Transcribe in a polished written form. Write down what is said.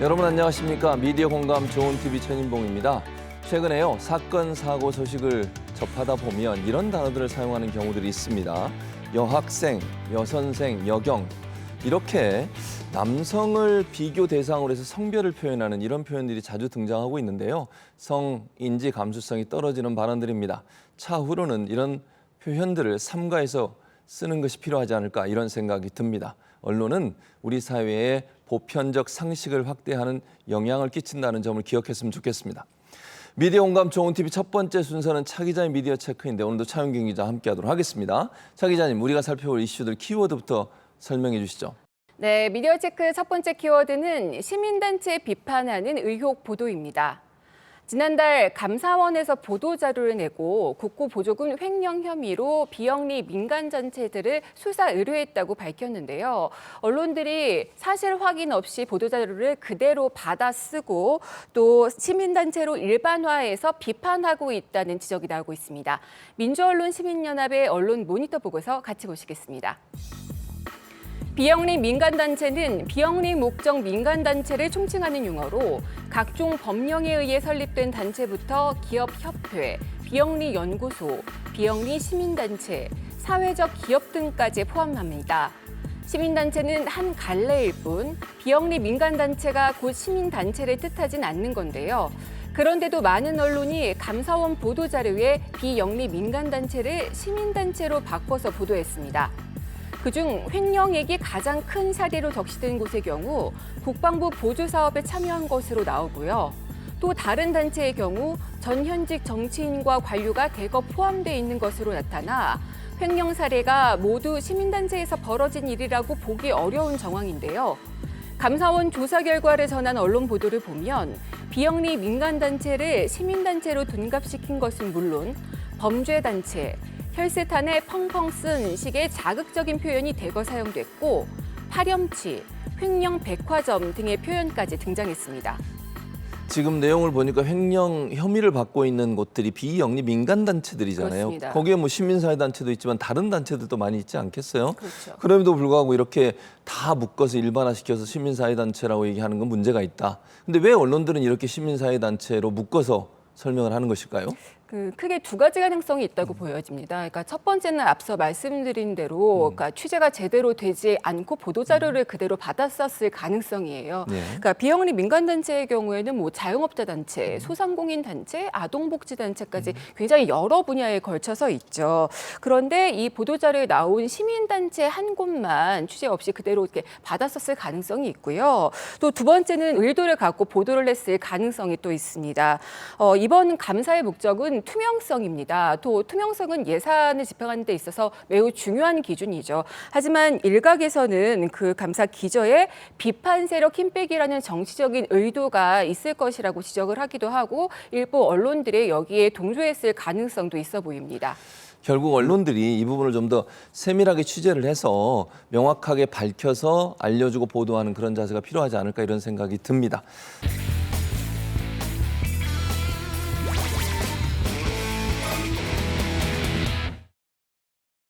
여러분 안녕하십니까? 미디어 공감 좋은 TV 최인봉입니다. 최근에요, 사건, 사고 소식을 접하다 보면 이런 단어들을 사용하는 경우들이 있습니다. 여학생, 여선생, 여경 이렇게 남성을 비교 대상으로 해서 성별을 표현하는 이런 표현들이 자주 등장하고 있는데요. 성, 인지, 감수성이 떨어지는 발언들입니다. 차후로는 이런 표현들을 삼가해서 쓰는 것이 필요하지 않을까 이런 생각이 듭니다. 언론은 우리 사회의 보편적 상식을 확대하는 영향을 끼친다는 점을 기억했으면 좋겠습니다. 미디어 공감 좋은 TV 첫 번째 순서는 차 기자의 미디어 체크인데 오늘도 차윤경 기자 함께하도록 하겠습니다. 차 기자님, 우리가 살펴볼 이슈들 키워드부터 설명해 주시죠. 네, 미디어 체크 첫 번째 키워드는 시민단체 비판하는 의혹 보도입니다. 지난달 감사원에서 보도자료를 내고 국고 보조금 횡령 혐의로 비영리 민간단체들을 수사 의뢰했다고 밝혔는데요. 언론들이 사실 확인 없이 보도자료를 그대로 받아 쓰고 또 시민단체로 일반화해서 비판하고 있다는 지적이 나오고 있습니다. 민주언론시민연합의 언론 모니터 보고서 같이 보시겠습니다. 비영리 민간단체는 비영리 목적 민간단체를 총칭하는 용어로 각종 법령에 의해 설립된 단체부터 기업협회, 비영리 연구소, 비영리 시민단체, 사회적 기업 등까지 포함합니다. 시민단체는 한 갈래일 뿐 비영리 민간단체가 곧 시민단체를 뜻하진 않는 건데요. 그런데도 많은 언론이 감사원 보도자료에 비영리 민간단체를 시민단체로 바꿔서 보도했습니다. 그중 횡령액이 가장 큰 사례로 적시된 곳의 경우 국방부 보조사업에 참여한 것으로 나오고요. 또 다른 단체의 경우 전현직 정치인과 관료가 대거 포함돼 있는 것으로 나타나 횡령 사례가 모두 시민단체에서 벌어진 일이라고 보기 어려운 정황인데요. 감사원 조사 결과를 전한 언론 보도를 보면 비영리 민간단체를 시민단체로 둔갑시킨 것은 물론 범죄단체, 혈세탄에 펑펑 쓴 식의 자극적인 표현이 대거 사용됐고 파렴치, 횡령 백화점 등의 표현까지 등장했습니다. 지금 내용을 보니까 횡령 혐의를 받고 있는 곳들이 비영리 민간단체들이잖아요. 그렇습니다. 거기에 뭐 시민사회단체도 있지만 다른 단체들도 많이 있지 않겠어요? 그렇죠. 그럼에도 불구하고 이렇게 다 묶어서 일반화시켜서 시민사회단체라고 얘기하는 건 문제가 있다. 근데 왜 언론들은 이렇게 시민사회단체로 묶어서 설명을 하는 것일까요? 크게 두 가지 가능성이 있다고 보여집니다. 그러니까 첫 번째는 앞서 말씀드린 대로 그러니까 취재가 제대로 되지 않고 보도자료를 그대로 받아 썼을 가능성이에요. 네. 그러니까 비영리 민간단체의 경우에는 뭐 자영업자 단체, 소상공인 단체, 아동복지 단체까지 굉장히 여러 분야에 걸쳐서 있죠. 그런데 이 보도자료에 나온 시민단체 한 곳만 취재 없이 그대로 이렇게 받아 썼을 가능성이 있고요. 또 두 번째는 의도를 갖고 보도를 했을 가능성이 또 있습니다. 이번 감사의 목적은 투명성입니다. 또 투명성은 예산을 집행하는 데 있어서 매우 중요한 기준이죠. 하지만 일각에서는 그 감사 기저에 비판 세력 힘 빼기라는 정치적인 의도가 있을 것이라고 지적을 하기도 하고 일부 언론들이 여기에 동조했을 가능성도 있어 보입니다. 결국 언론들이 이 부분을 좀 더 세밀하게 취재를 해서 명확하게 밝혀서 알려주고 보도하는 그런 자세가 필요하지 않을까 이런 생각이 듭니다.